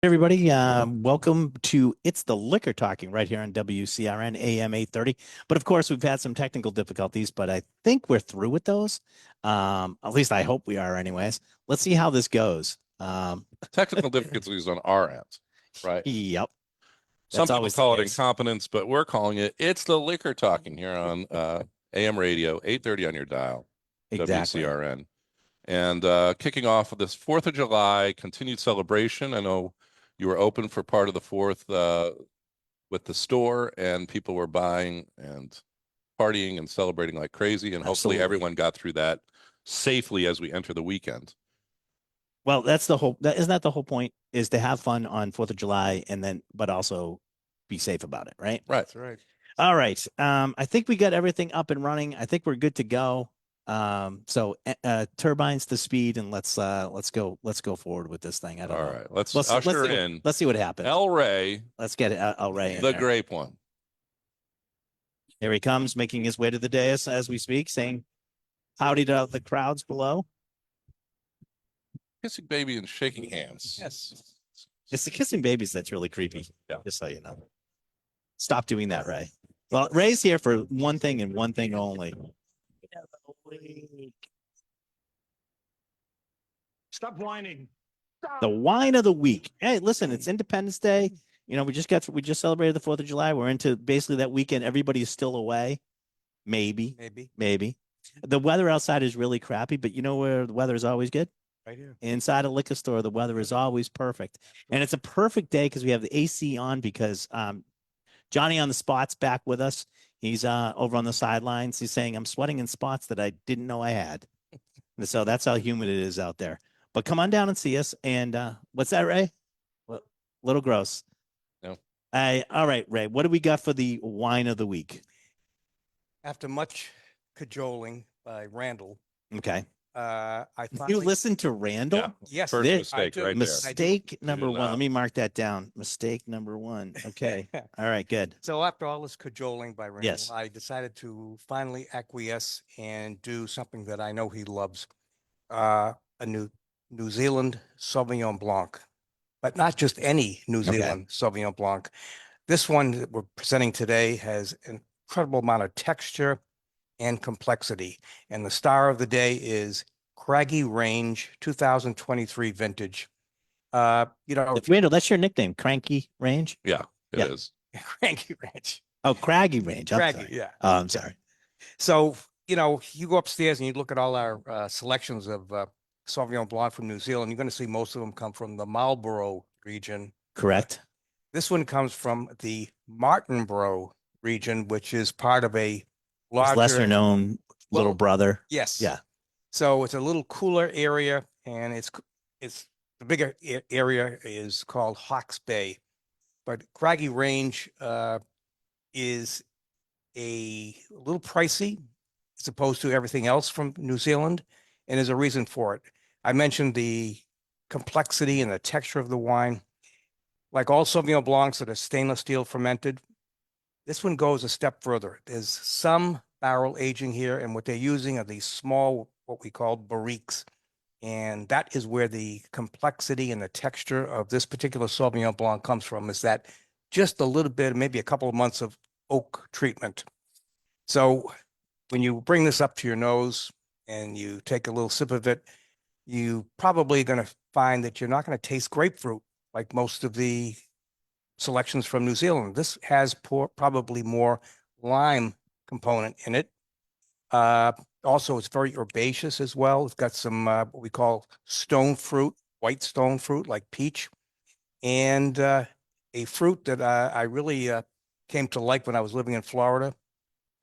Everybody, welcome to It's the Liquor Talking right here on WCRN AM 830. But of course, we've had some technical difficulties, but I think we're through with those. At least I hope we are, anyways. Let's see how this goes. Technical difficulties on our end, right? Yep, Some that's people always the call it case. incompetence, but we're calling it It's the Liquor Talking here on AM radio, 830 on your dial, Exactly. WCRN. And kicking off with this 4th of July continued celebration. I know you were open for part of the 4th with the store, and people were buying and partying and celebrating like crazy. And hopefully Absolutely. everyone got through that safely as we enter the weekend. Well, that's the whole, that isn't that the whole point is to have fun on 4th of July and then, but also be safe about it, right? Right. That's right. All right. I think we got everything up and running. I think we're good to go. So turbines to speed and let's go forward with this thing. I don't All know. right. Let's Let's usher see in let's see what happens. El Rey, Let's get El Rey in the there. grape one. Here he comes, making his way to the dais as we speak, saying howdy to the crowds below. Kissing baby and shaking hands. Yes. It's the kissing babies that's really creepy. Yeah. Just so you know. Stop doing that, Ray. Well, Ray's here for one thing and one thing only. Stop whining. The wine of the week. Hey, listen, it's Independence Day. You know, we just celebrated the 4th of July. We're into basically that weekend. Everybody is still away. Maybe. The weather outside is really crappy, but you know where the weather is always good? Right here. Inside a liquor store, the weather is always perfect. And it's a perfect day because we have the AC on because Johnny on the spot's back with us. He's over on the sidelines. He's saying, I'm sweating in spots that I didn't know I had. And so that's how humid it is out there. But come on down and see us. And what's that, Ray? Well, little gross. No. All right, Ray. What do we got for the wine of the week? After much cajoling by Randall, Okay. I thought You listen to Randall? Yeah. yes, First This- mistake do. right there. Mistake number do one. not. Let me mark that down. Mistake number one. Okay. All right, good. So after all this cajoling by Randall, Yes. I decided to finally acquiesce and do something that I know he loves. A New Zealand Sauvignon Blanc, but not just any New Okay. Zealand Sauvignon Blanc. This one that we're presenting today has an incredible amount of texture and complexity. And the star of the day is Craggy Range 2023 vintage. Randall, that's your nickname, Cranky Range? Yeah, it Yeah. is. Craggy Range. Oh, Craggy Range. I'm Craggy, sorry. yeah. Oh, I'm sorry. So, you go upstairs and you look at all our selections of Sauvignon Blanc from New Zealand, you're going to see most of them come from the Marlborough region. Correct. This one comes from the Martinborough region, which is part of a His larger, lesser known little Little- brother. yes. Yeah. So it's a little cooler area, and it's the bigger area is called Hawke's Bay, but Craggy Range is a little pricey as opposed to everything else from New Zealand, and there's a reason for it. I mentioned the complexity and the texture of the wine. Like all Sauvignon Blancs that are stainless steel fermented, this one goes a step further. There's some barrel aging here, and what they're using are these small, what we call barriques. And that is where the complexity and the texture of this particular Sauvignon Blanc comes from, is that just a little bit, maybe a couple of months of oak treatment. So when you bring this up to your nose and you take a little sip of it, you probably going to find that you're not going to taste grapefruit like most of the selections from New Zealand. This has probably more lime component in it. Also, it's very herbaceous as well. It's got some what we call stone fruit, white stone fruit like peach, and a fruit that I really came to like when I was living in Florida,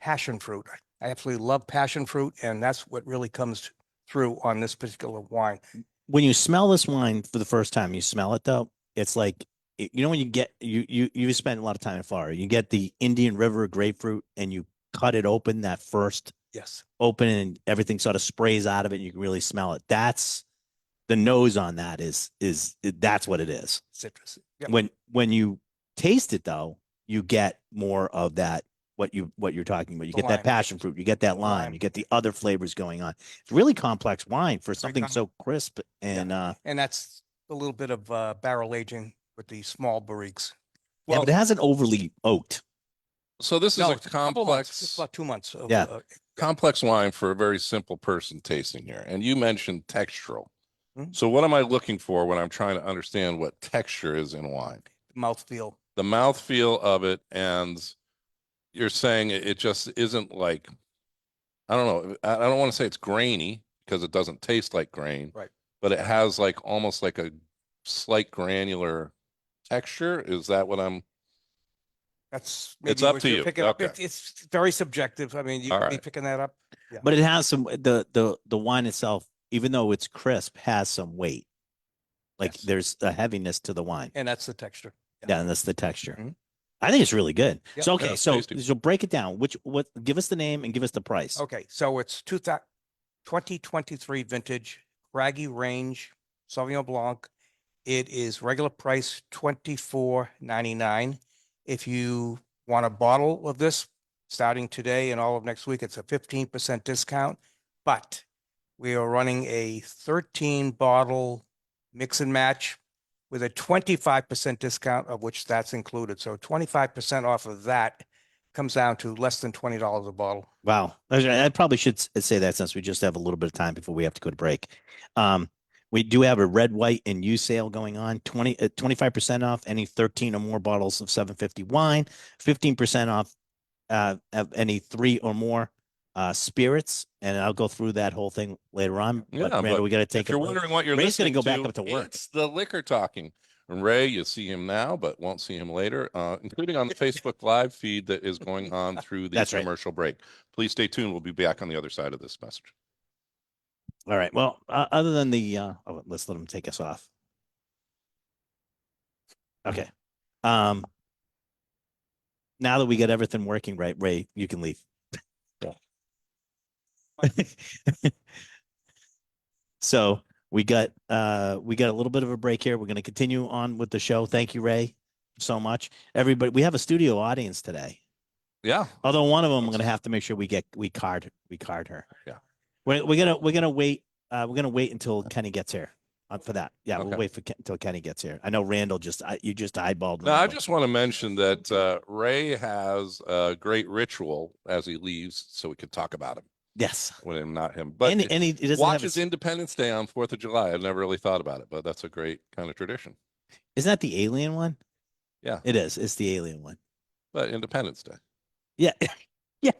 passion fruit. I absolutely love passion fruit, and that's what really comes through on this particular wine. When you smell this wine for the first time, you smell it though. It's like when you get you spend a lot of time in Florida. You get the Indian River grapefruit and you cut it open that first Yes. open and everything sort of sprays out of it and you can really smell it. That's the nose on that is that's what it is. Citrus. Yep. When you taste it though, you get more of that what you're talking about. You The get that lime. passion fruit, you get that lime, Lime. you get the other flavors going on. It's really complex wine for something com- so crisp and And that's a little bit of barrel aging with the small barriques. Yeah, but it hasn't overly oaked. So this is No, a it's couple months, just complex, about 2 months. Of, Yeah. complex wine for a very simple person tasting here. And you mentioned textural. Mhm. So what am I looking for when I'm trying to understand what texture is in wine? mouthfeel. The mouthfeel of it, and you're saying it just isn't like, I don't know, I don't want to say it's grainy because it doesn't taste like grain. Right. But it has like almost like a slight granular texture. Is that what I'm? That's It's maybe up what to you're you. picking up. Okay. It's very subjective. I mean, you All could be right. picking that up. But it has some the wine itself, even though it's crisp, has some weight. Like Yes. there's a heaviness to the wine. And that's the texture. Yeah, and that's the texture. Mhm. I think it's really good. Yep. So Yeah, okay, it's so tasty. break it down. What give us the name and give us the price. Okay, so it's 2023 vintage Craggy Range Sauvignon Blanc. It is regular price $24.99. If you want a bottle of this starting today and all of next week, it's a 15% discount. But we are running a 13 bottle mix and match with a 25% discount, of which that's included. So 25% off of that comes down to less than $20 a bottle. Wow. I probably should say that since we just have a little bit of time before we have to go to break. We do have a red, white, and U sale going on. 25% off any 13 or more bottles of 750 wine, 15% off of any 3 or more spirits. And I'll go through that whole thing later on. Yeah, But Randall, but we got to take if you're wondering what you're Ray's gonna listening go back up to work. It's the liquor talking. Ray, you see him now, but won't see him later, including on the Facebook Live feed that is going on through the That's right. commercial break. Please stay tuned. We'll be back on the other side of this message. All right. Well, other than the let's let him take us off. Okay. Now that we get everything working right, Ray, you can leave. So we got a little bit of a break here. We're going to continue on with the show. Thank you, Ray, so much. Everybody, we have a studio audience today. Yeah. Although one of them, I'm going to have to make sure we card her. Yeah. We're gonna wait. We're gonna wait until Kenny gets here for that. Yeah, Okay. we'll wait until Kenny gets here. I know Randall you just eyeballed. Now, I Randall. just want to mention that Ray has a great ritual as he leaves, so we could talk about him Yes. when I'm not him. But And he doesn't have watches his, Independence Day on 4th of July. I've never really thought about it, but that's a great kind of tradition. Isn't that the alien one? Yeah. It is. It's the alien one. But Independence Day. Yeah. Yeah.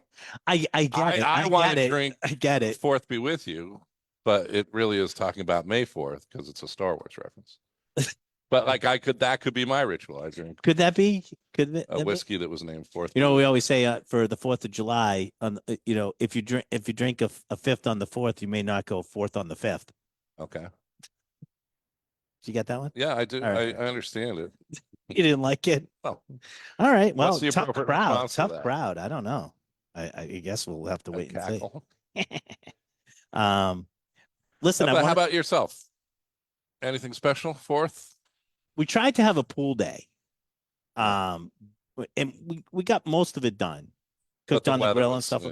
I get it. I want get to it. drink I get it. 4th be with you, but it really is talking about May 4th because it's a Star Wars reference. But like that could be my ritual. I drink Could that be? Could that a be? whiskey that was named 4th. You know, we always say for the 4th of July, if you drink a 5th on the 4th, you may not go 4th on the 5th. Okay. Did you get that one? Yeah, I do. All right. I understand it. You didn't like it? Oh. All right. Well, What's the tough appropriate crowd. response to Tough that? crowd. I don't know. I guess we'll have to A wait and see. cackle. Listen, How about yourself? Anything special? 4th? we tried to have a pool day. And we got most of it done. But Cooked on the weather grill and was, stuff.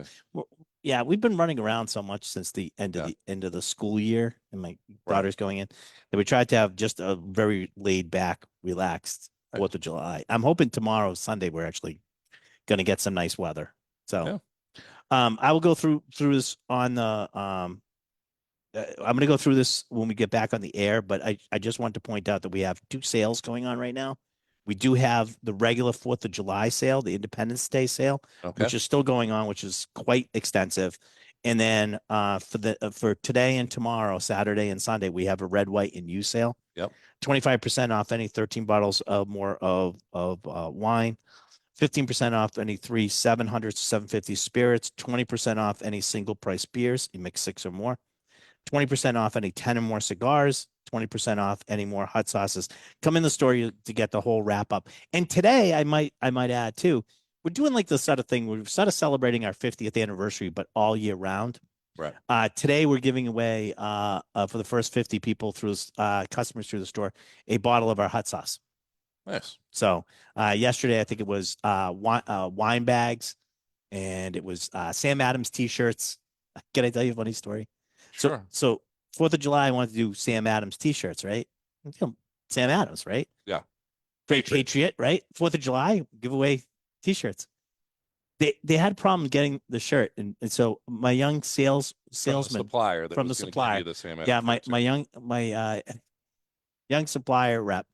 Yeah, we've been running around so much since the end of the school year, and my daughter's going in, that we tried to have just a very laid back, relaxed 4th of July. I'm hoping tomorrow, Sunday, we're actually going to get some nice weather. So, I will go through this on the I'm going to go through this when we get back on the air, but I just want to point out that we have 2 sales going on right now. We do have the regular 4th of July sale, the Independence Day sale, which is still going on, which is quite extensive. And then for today and tomorrow, Saturday and Sunday, we have a red, white, and U sale. Yep. 25% off any 13 bottles of more of wine. 15% off any 3 700 to 750 spirits. 20% off any single price beers. You mix 6 or more. 20% off any 10 or more cigars. 20% off any more hot sauces. Come in the store to get the whole wrap up. And today, I might add too, we're doing like this sort of thing. We're sort of celebrating our 50th anniversary, but all year round. Right. Today we're giving away for the first 50 people through customers through the store a bottle of our hot sauce. Nice. So yesterday I think it was wine bags, and it was Sam Adams t-shirts. Can I tell you a funny story? Sure. So 4th of July, I wanted to do Sam Adams t-shirts, right? Sam Adams, right? Yeah. Great Patriot. Patriot, right? 4th of July, give away t-shirts. They had problems getting the shirt. And so my young From the salesman supplier that from was the going to give supplier. you the same. Yeah, shirt too. my young supplier rep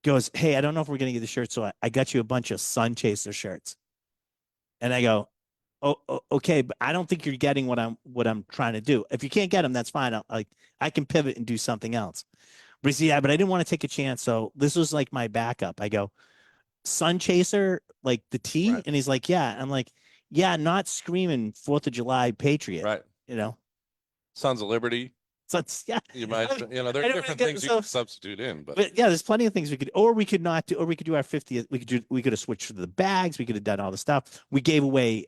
goes, "Hey, I don't know if we're gonna get the shirt, so I got you a bunch of Sun Chaser shirts." And I go, "Oh, okay, but I don't think you're getting what I'm trying to do. If you can't get them, that's fine. I can pivot and do something else." But he said, "Yeah, but I didn't want to take a chance, so this was like my backup." I go, "Sun Chaser, like the T?" Right. And he's like, "Yeah." I'm like, "Yeah, not screaming 4th of July Patriot, Right. you know." Sons of Liberty. So it's yeah. You might, there are I don't different get- things you so- can substitute in, but But yeah, there's plenty of things we could, or we could not do, or we could do our 50th. We could have switched to the bags. We could have done all the stuff. We gave away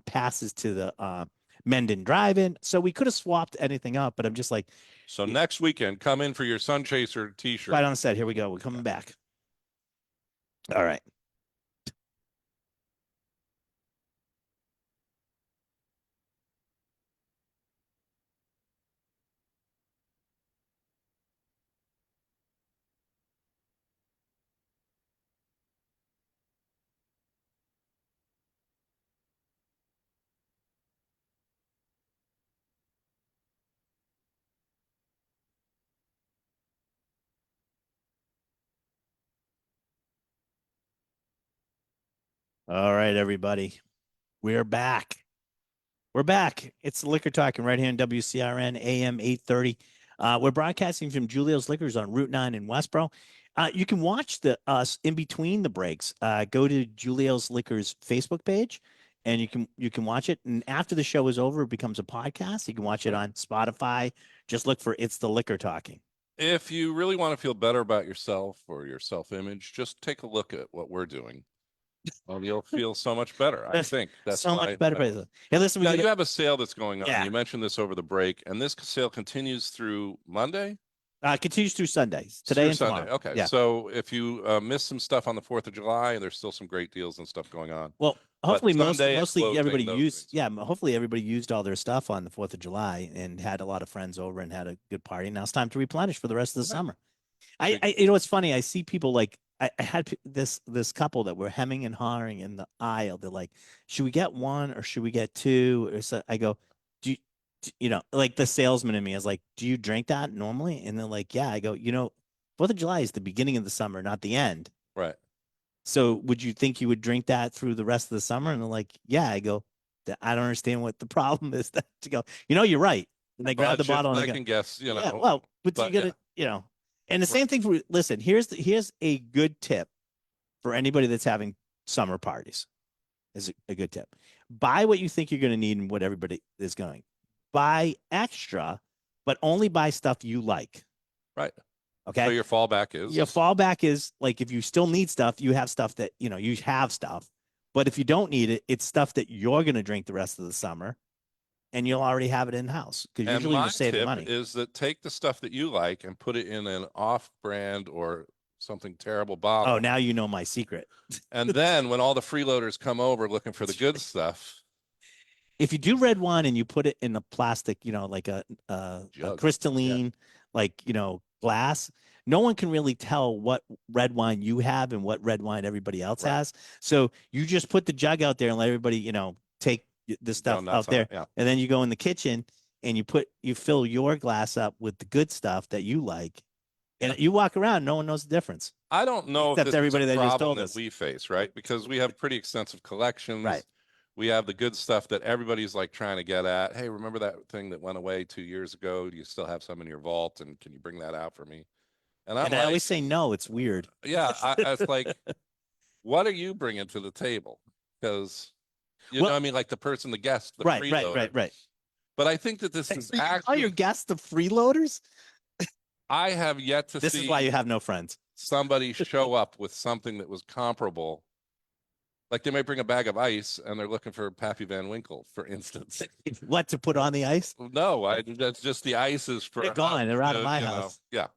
passes to the Mendon Drive-In, so we could have swapped anything up. But I'm just like, so next weekend, come in for your Sun Chaser t-shirt. right on the set. Here we go. We're coming back. All right. All right, everybody. We're back. We're back. It's the Liquor Talking right here on WCRN AM 830. We're broadcasting from Julio's Liquors on Route 9 in Westboro. You can watch us in between the breaks. Go to Julio's Liquors Facebook page and you can watch it. And after the show is over, it becomes a podcast. You can watch it on Spotify. Just look for It's the Liquor Talking. If you really want to feel better about yourself or your self-image, just take a look at what we're doing. Well, you'll feel so much better. I think that's so much better. Hey, listen, Now you have a sale that's going on. Yeah. You mentioned this over the break, and this sale continues through Monday. Continues through Sundays, today Through and Sunday. tomorrow. Okay. Yeah. So if you missed some stuff on the 4th of July, there's still some great deals and stuff going on. Well, hopefully Sunday and mostly clothing, everybody those used things. yeah, hopefully everybody used all their stuff on the 4th of July and had a lot of friends over and had a good party. Now it's time to replenish for the rest of the Okay. summer. I you know it's funny, I see people like I had this couple that were hemming and hawing in the aisle. They're like, should we get one or should we get two? Or so I go, you know, like the salesman in me is like, do you drink that normally? And they're like, yeah. I go, 4th of July is the beginning of the summer, not the end. Right. So would you think you would drink that through the rest of the summer? And they're like, yeah. I go, I don't understand what the problem is. To go, you're right. And they grab the bottle and I they go, can guess, yeah, well, but you gotta, and the same thing for, listen, here's a good tip for anybody that's having summer parties is a good tip. Buy what you think you're going to need and what everybody is going. Buy extra, but only buy stuff you like. Right. Okay. So your fallback is Your fallback is like, if you still need stuff, you have stuff that, you have stuff, but if you don't need it, it's stuff that you're going to drink the rest of the summer and you'll already have it in house because And usually my you're saving tip money. is that take the stuff that you like and put it in an off-brand or something terrible bottle. Oh, now you know my secret. And then when all the freeloaders come over looking for the good stuff, if you do red wine and you put it in a plastic, like a Jug. crystalline, like, glass, no one can really tell what red wine you have and what red wine everybody else Right. has. So you just put the jug out there and let everybody, take the stuff nuts out on there. it, yeah. And then you go in the kitchen and you fill your glass up with the good stuff that you like. And you walk around, no one knows the difference. I don't know Except if this everybody is a that just problem told that us. we face, right? Because we have pretty extensive collections. Right. We have the good stuff that everybody's like trying to get at. Hey, remember that thing that went away 2 years ago? Do you still have some in your vault? And can you bring that out for me? And I'm And I like, always say no, it's weird. yeah, it's like, what are you bringing to the table? Because, Well- I mean, like the guest, the Right. freeloader. But I think that this is So you call actually, your guests the freeloaders? I have yet to This see is why you have no friends. somebody show up with something that was comparable. Like they might bring a bag of ice and they're looking for Pappy Van Winkle, for instance. What to put on the ice? No, that's just the ice is for They're gone. They're out of my you know, house. yeah.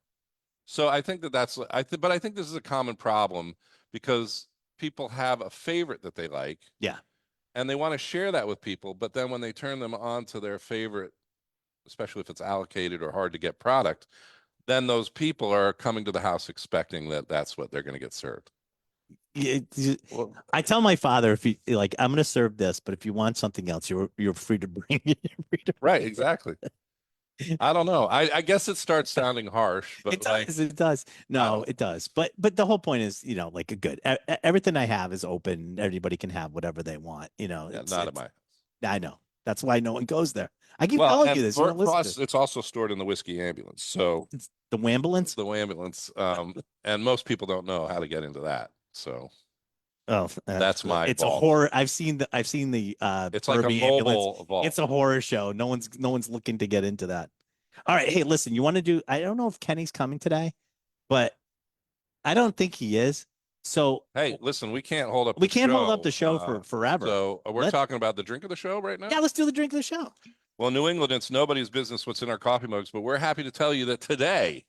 So I think that's but I think this is a common problem because people have a favorite that they like. Yeah. And they want to share that with people, but then when they turn them on to their favorite, especially if it's allocated or hard to get product, then those people are coming to the house expecting that that's what they're going to get served. Well, I tell my father, if you like, I'm going to serve this, but if you want something else, you're free to bring it. Right, exactly. I don't know. I guess it starts sounding harsh, but It like, does. It does. No, it does. But the whole point is, like a good. Everything I have is open. Everybody can have whatever they want. yeah, not at my house. I know. That's why no one goes there. I keep Well, telling and you this. You don't listen to us, it's also stored in the whiskey ambulance. So it's the Wambulance. the ambulance, and most people don't know how to get into that. So Oh, that's my It's fault. a horror. I've seen the. It's like a Burby ambulance. mobile vault. It's a horror show. No one's looking to get into that. All right. Hey, listen. You want to do? I don't know if Kenny's coming today, but I don't think he is. So Hey, listen, we can't hold up. we the can't hold show, up the show for forever. So we're Let- talking about the drink of the show right now. Yeah, let's do the drink of the show. Well, New England, it's nobody's business what's in our coffee mugs, but we're happy to tell you that today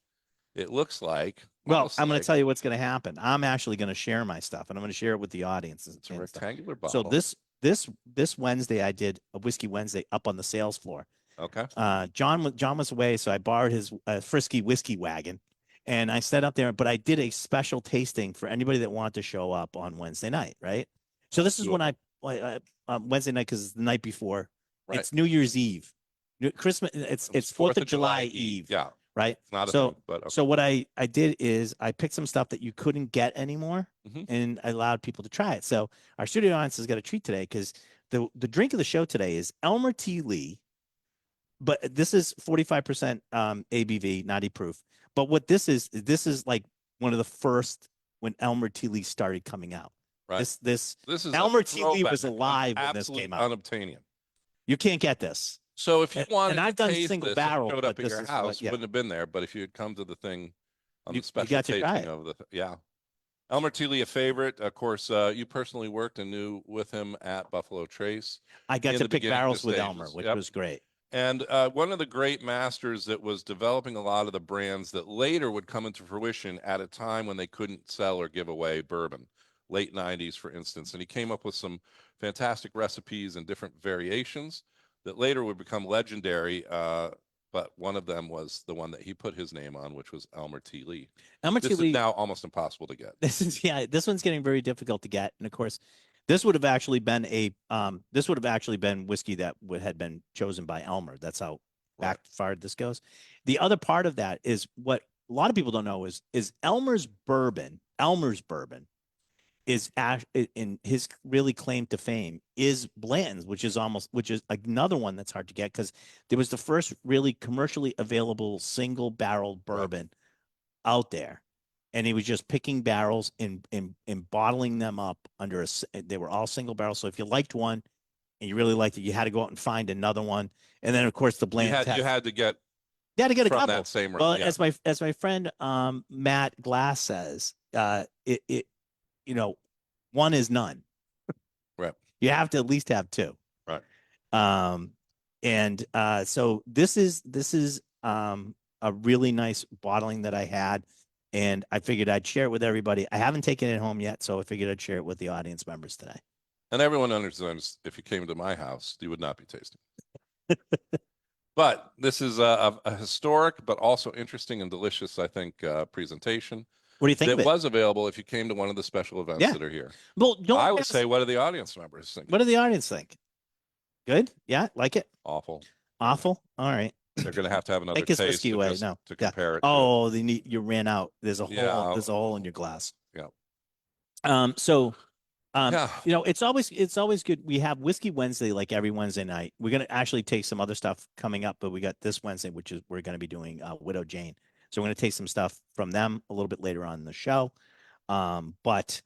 it looks like. Well, I'm going to tell you what's going to happen. I'm actually going to share my stuff, and I'm going to share it with the audience. It's a and stuff. rectangular So bottle. this Wednesday, I did a Whiskey Wednesday up on the sales floor. Okay. John was away, so I borrowed his Frisky whiskey wagon, and I set up there. But I did a special tasting for anybody that wanted to show up on Wednesday night. Right. So this is when I Wednesday night, because it's the night before. Right. It's New Year's Eve, Christmas. It's 4th of July Eve. Yeah. Right. It's not a So thing, but okay. so what I did is I picked some stuff that you couldn't get anymore, Mhm. and I allowed people to try it. So our studio audience has got a treat today, because the drink of the show today is Elmer T. Lee, but this is 45% ABV, 90 proof. But what this is like one of the first when Elmer T. Lee started coming out. Right. This This is Elmer a T. Lee was throwback, alive when this absolute came out. unobtainium. You can't get this. So if you wanted, and I've to done taste single this, barrel, showed but up at this your is house, like, yeah. wouldn't have been there. But if you had come to the thing on You the special got to try tasting it. of yeah, Elmer T. Lee, a favorite, of course. You personally worked and knew with him at Buffalo Trace. I got in to the pick beginning barrels with stages. Elmer, which Yep. was great. And one of the great masters that was developing a lot of the brands that later would come into fruition at a time when they couldn't sell or give away bourbon, late 90s, for instance. And he came up with some fantastic recipes and different variations that later would become legendary. But one of them was the one that he put his name on, which was Elmer T. Lee. Elmer This T. is Lee. now almost impossible to get. This one's getting very difficult to get. And of course, this would have actually been whiskey that had been chosen by Elmer. That's how Right. backfired this goes. The other part of that is what a lot of people don't know is Elmer's bourbon is in his really claim to fame is Blanton's, which is another one that's hard to get, because there was the first really commercially available single barrel bourbon out there. And he was just picking barrels and bottling them up they were all single barrels. So if you liked one and you really liked it, you had to go out and find another one. And then of course the You Blanton's had to get a from couple. that same Well, yeah. as my friend Matt Glass says, one is none. Right. You have to at least have two. Right. So this is a really nice bottling that I had, and I figured I'd share it with everybody. I haven't taken it home yet, so I figured I'd share it with the audience members today. And everyone understands if you came to my house, you would not be tasting. But this is a historic, but also interesting and delicious, I think, presentation. What do you think That of it? was available if you came to one of the special events Yeah. that are here. Well, I would say, what do the audience members think? what do the audience think? Good? Yeah, like it? Awful. Awful? All right. They're going to have another Take his taste whiskey to away. just- No. to Yeah. compare it. to. Oh, you ran out. There's a hole. Yeah. There's a hole in your glass. Yeah. So Yeah. it's always good. We have Whiskey Wednesday like every Wednesday night. We're gonna actually take some other stuff coming up, but we got this Wednesday, which is we're gonna be doing Widow Jane. So we're gonna take some stuff from them a little bit later on in the show. But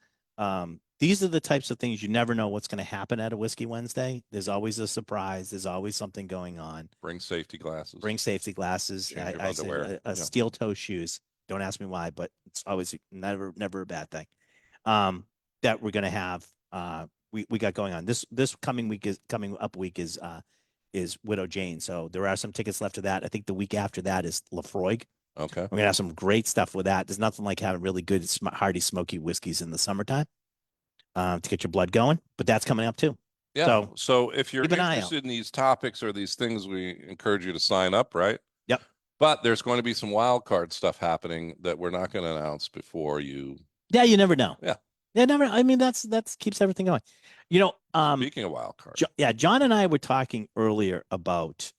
these are the types of things you never know what's gonna happen at a Whiskey Wednesday. There's always a surprise. There's always something going on. Bring safety glasses. Bring safety glasses. Change your I say underwear. a Yeah. steel toe shoes. Don't ask me why, but it's always never a bad thing. That we're gonna have. We got going on. This coming up week is Widow Jane. So there are some tickets left to that. I think the week after that is Lafroig. Okay. We're gonna have some great stuff with that. There's nothing like having really good hearty smoky whiskeys in the summertime to get your blood going. But that's coming up too. Yeah. So if you're keep an eye out. interested in these topics or these things, we encourage you to sign up, right? Yep. But there's going to be some wild card stuff happening that we're not going to announce before you. Yeah, you never know. Yeah. Yeah, never. I mean, that's keeps everything going. You know, Speaking of wild card, John and I were talking earlier about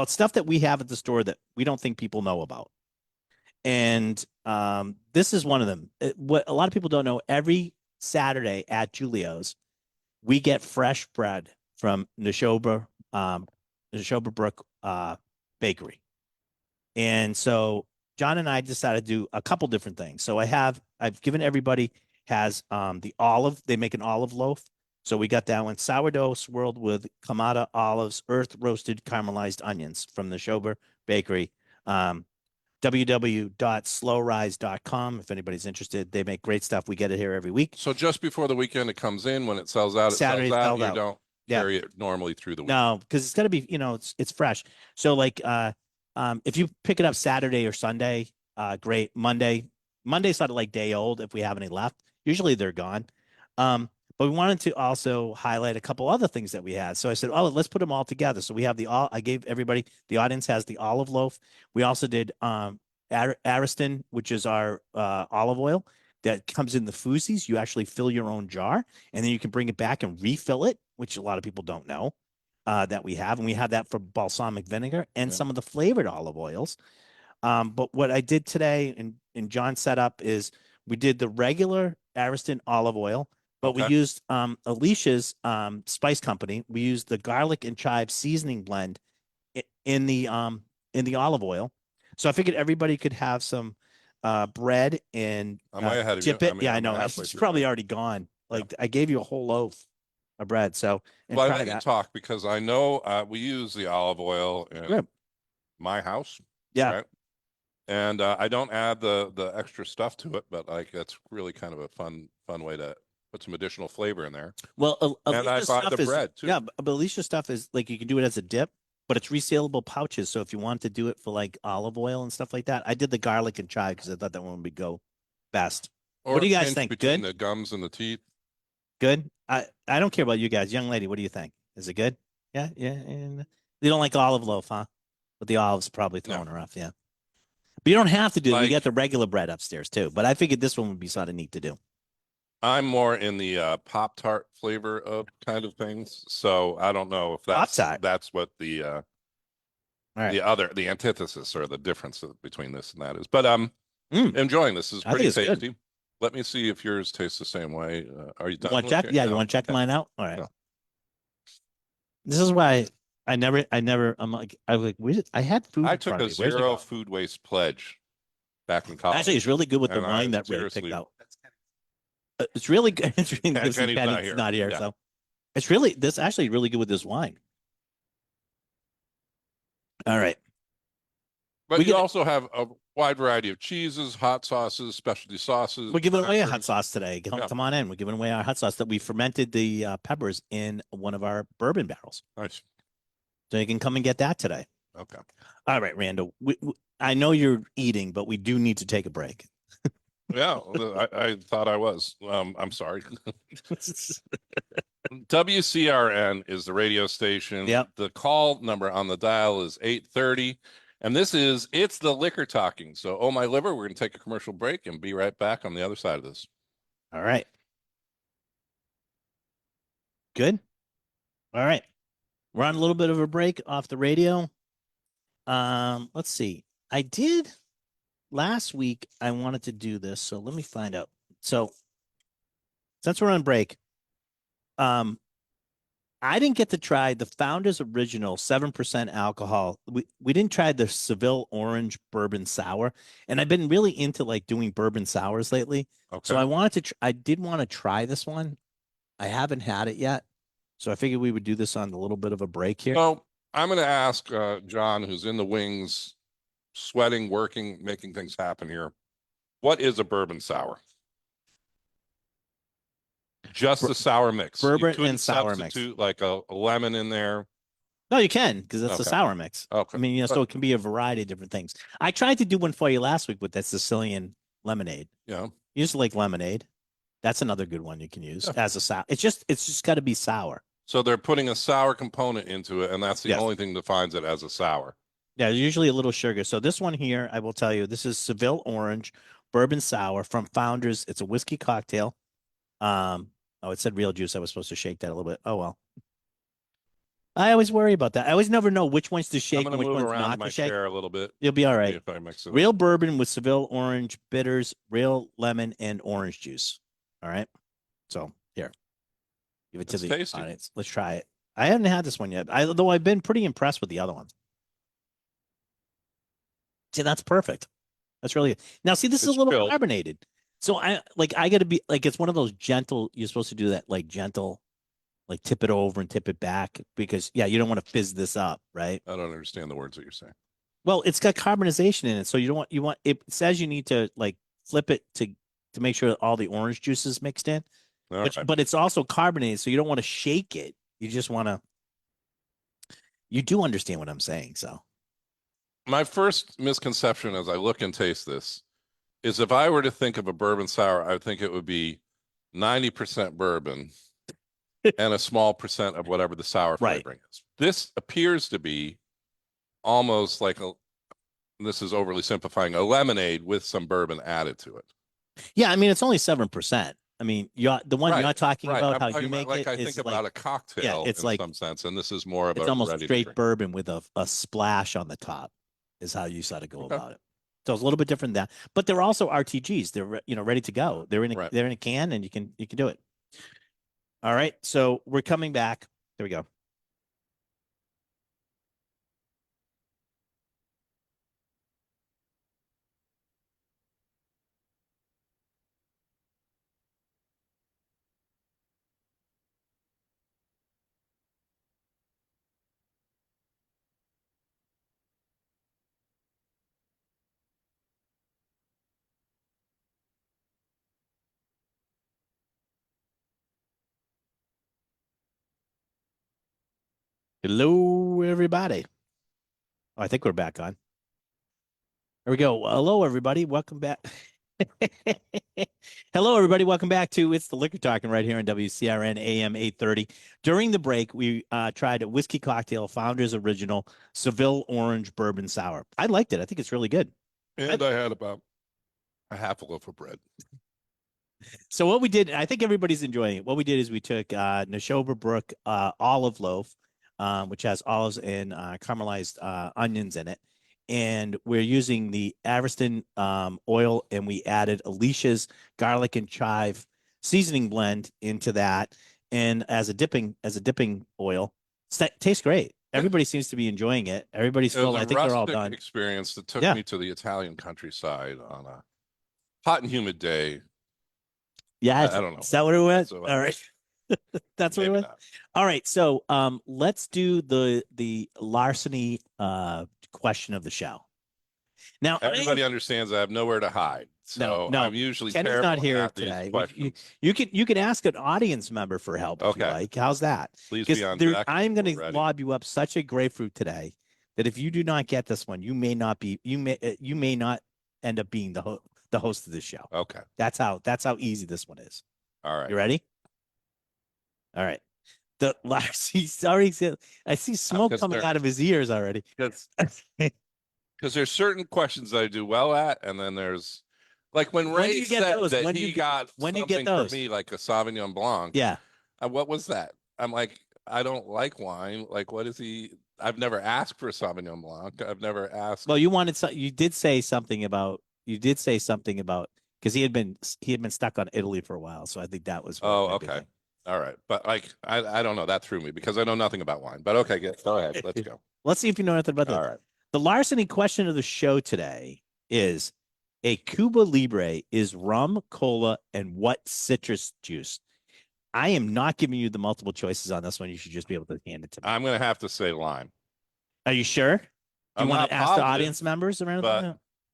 stuff that we have at the store that we don't think people know about. And this is one of them. What a lot of people don't know, every Saturday at Julio's, we get fresh bread from Neshoba Brook Bakery. And so John and I decided to do a couple different things. So I've given everybody has the olive, they make an olive loaf. So we got that one, sourdough swirled with Kamada olives, earth roasted caramelized onions from the Neshoba Bakery. www.slowrise.com if anybody's interested. They make great stuff. We get it here every week. so just before the weekend it comes in, when it sells out, it Saturday sells out. sold You out. don't Yeah. carry it normally through the week. No, because it's got to be, it's fresh. So like, if you pick it up Saturday or Sunday, great. Monday's sort of like day old if we have any left. Usually they're gone. But we wanted to also highlight a couple other things that we had. So I said, oh, let's put them all together. So we have I gave everybody, the audience has the olive loaf. We also did Ariston, which is our olive oil that comes in the Fusies. You actually fill your own jar, and then you can bring it back and refill it, which a lot of people don't know that we have. And we have that for balsamic vinegar and Yeah. some of the flavored olive oils. But what I did today and John set up is we did the regular Ariston olive oil, but we Okay. used Alicia's spice company. We used the garlic and chive seasoning blend in the olive oil. So I figured everybody could have some bread and I'm way ahead of you. dip it. I mean, yeah, I I'm know. halfway It's through. probably already gone. Like I gave you a whole loaf of bread. So and Well, I try let you that. talk because I know we use the olive oil in Good. my house. Yeah. Right? And I don't add the extra stuff to it, but like that's really kind of a fun way to put some additional flavor in there. Well, And I Alicia's bought stuff the is, bread too. yeah, but Alicia's stuff is like you can do it as a dip, but it's resealable pouches. So if you want to do it for like olive oil and stuff like that, I did the garlic and chive because I thought that one would go best. Or What do you a guys pinch think? between Good? the gums and the teeth. Good. I don't care about you guys, young lady. What do you think? Is it good? Yeah, yeah. And you don't like olive loaf, huh? But the olive's probably throwing her off. Yeah. But you don't have to do it. We Like- get the regular bread upstairs too. But I figured this one would be sort of neat to do. I'm more in the Pop-Tart flavor of kind of things. So I don't know if Pop-Tart. that's what the All right. the antithesis or the difference between this and that is. But Mm. enjoying this is I think pretty it's good. tasty. Let me see if yours tastes the same way. Are you You done? want to with check? it? Yeah, you No. want to check Okay. mine out? All right. No. This is why I never, I'm like, I was like, I had food. I in took front a of me. Where's it zero go? food waste pledge back in college. Actually, it's really good with the And I wine that Ray seriously- picked out. It's really good. It's really good. Kenny's not Kenny's here. not here, Yeah. so it's actually really good with this wine. All right. But We you get- also have a wide variety of cheeses, hot sauces, specialty sauces. We're giving away a hot peppers. sauce today. Come, Yeah. come on in. We're giving away our hot sauce that we fermented the peppers in one of our bourbon barrels. Nice. So you can come and get that today. Okay. All right, Randall. I know you're eating, but we do need to take a break. Yeah, I thought I was. I'm sorry. WCRN is the radio station. Yep. The call number on the dial is 830. And it's the liquor talking. So, oh my liver, we're going to take a commercial break and be right back on the other side of this. All right. Good. All right. We're on a little bit of a break off the radio. Let's see. I did last week. I wanted to do this, so let me find out. So since we're on break, I didn't get to try the Founders Original 7% alcohol. We didn't try the Seville Orange Bourbon Sour, and I've been really into like doing bourbon sours lately. Okay. So I wanted to. I did want to try this one. I haven't had it yet, so I figured we would do this on a little bit of a break here. So I'm going to ask John, who's in the wings, sweating, working, making things happen here. What is a bourbon sour? Just the sour mix. You bourbon couldn't and sour mix. substitute like a lemon in there. No, you can because that's a Okay. sour mix. Okay. I mean, so it can be a variety of different things. I tried to do one for you last week with that Sicilian lemonade. Yeah. Use like lemonade. That's another good one you can use Yeah. as a sour. It's just got to be sour. So they're putting a sour component into it, and that's the Yes. only thing that defines it as a sour. Yeah, usually a little sugar. So this one here, I will tell you, this is Seville Orange Bourbon Sour from Founders. It's a whiskey cocktail. Oh, it said real juice. I was supposed to shake that a little bit. Oh well. I always worry about that. I always never know which ones to I'm shake going and to which move ones around not my to shake. chair a little bit. You'll be all See right. if I mix it up. Real bourbon with Seville Orange bitters, real lemon, and orange juice. All right. So here, give it to It's the tasty. audience. Let's try it. I haven't had this one yet. Though I've been pretty impressed with the other ones. See, that's perfect. That's really now. See, this is It's a little chilled. carbonated. So I got to be like, it's one of those gentle. You're supposed to do that like gentle, like tip it over and tip it back because yeah, you don't want to fizz this up, right? I don't understand the words that you're saying. Well, it's got carbonization in it, so you want it says you need to like flip it to make sure that all the orange juice is mixed in, All right. but it's also carbonated, so you don't want to shake it. You just want to. You do understand what I'm saying, so. My first misconception as I look and taste this is if I were to think of a bourbon sour, I would think it would be 90% bourbon and a small percent of whatever the sour Right. flavoring is. This appears to be almost like this is overly simplifying, a lemonade with some bourbon added to it. Yeah, I mean it's only 7%. I mean, the one Right, you're talking Right. about I'm how talking you about, make like it I is think like about a cocktail it's in like some sense, and this is more of it's a almost ready to straight drink. bourbon with a splash on the top is how you sort of go Okay. about it. So it's a little bit different than that, but they're also RTGs. They're ready to go. They're in a Right. they're in a can and you can do it. All right, so we're coming back. There we go. Hello, everybody. Oh, I think we're back on. There we go. Hello, everybody. Welcome back. Hello, everybody. Welcome back to It's the Liquor Talking right here on WCRN AM 830. During the break, we tried a whiskey cocktail, Founders Original Seville Orange Bourbon Sour. I liked it. I think it's really good. And I had about a half a loaf of bread. So what we did, I think everybody's enjoying it. What we did is we took Neshoba Brook olive loaf, which has olives and caramelized onions in it. And we're using the Ariston oil, and we added Alicia's garlic and chive seasoning blend into that, and as a dipping oil. Tastes great. Everybody seems to be enjoying it. Everybody's It was full. a I think they're all rustic done. experience that took Yeah. me to the Italian countryside on a hot and humid day. Yeah, I don't know. Is that what it was? So, All right. That's what it maybe was. not. All right, so let's do the larceny question of the show. Now, Everybody understands I have nowhere to hide, so no, I'm usually Kenny's terrible not here at these today. questions. You can ask an audience member for help if you Okay. like. How's that? Please Because be on deck. I'm going We're to ready. lob you up such a grapefruit today that if you do not get this one, you may not end up being the host of the show. Okay. That's how easy this one is. All right. You ready? All right. The last he's already said, I see smoke Because coming they're- out of his ears already. Because there's certain questions that I do well at, and then there's like when When do Ray you get said those? that When do he you- got when do you get something those? for me like a Sauvignon Blanc. Yeah. What was that? I'm like, I don't like wine. Like, what is he? I've never asked for a Sauvignon Blanc. I've never asked. Well, you did say something about because he had been stuck on Italy for a while, so I think that was. what Oh, might be okay. like. All right. But like, I don't know. That threw me because I know nothing about wine. But okay, go ahead. Let's go. Let's see if you know anything about that. All right. The larceny question of the show today is: a Cuba Libre is rum, cola, and what citrus juice? I am not giving you the multiple choices on this one. You should just be able to hand it to me. I'm gonna have to say lime. Are you sure? Do you I'm want not to ask the positive, audience members or anything?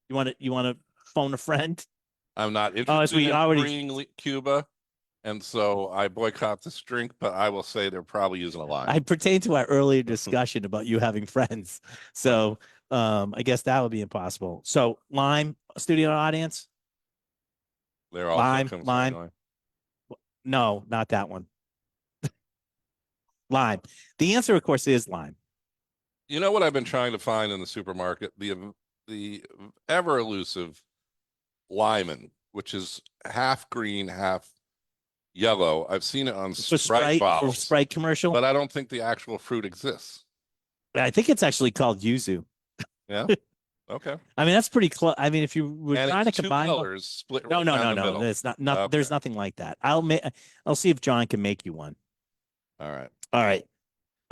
but- You want to phone a friend? I'm not so interested we in already- freeing Cuba, and so I boycott this drink. But I will say they're probably using a lime. I pertain to our earlier discussion about you having friends. So I guess that would be impossible. So lime, studio audience? They're all lime. lime. No, not that one. Lime. The answer, of course, is lime. You know what I've been trying to find in the supermarket? The ever elusive Lyman, which is half green, half yellow. I've seen it on For Sprite For bottles, Sprite commercial. but I don't think the actual fruit exists. I think it's actually called yuzu. Yeah. Okay. I mean, that's pretty close. I mean, if you were And trying to it's two combine them- colors split no, right no, down no, the no. middle. There's not. There's Okay. nothing like that. I'll see if John can make you one. All right. All right.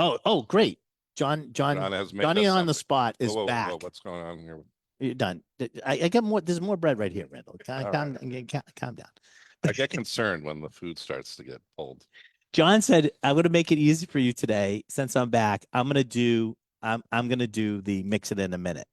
Oh, great. John, John has made Johnny us on the something. spot is Whoa, whoa, back. whoa, what's going on here? You're done. I get more. There's more bread right here, Randall. All Calm down. I get concerned when the food starts to get pulled. John said, "I'm going to make it easy for you today. Since I'm back, I'm going to do the mix it in a minute."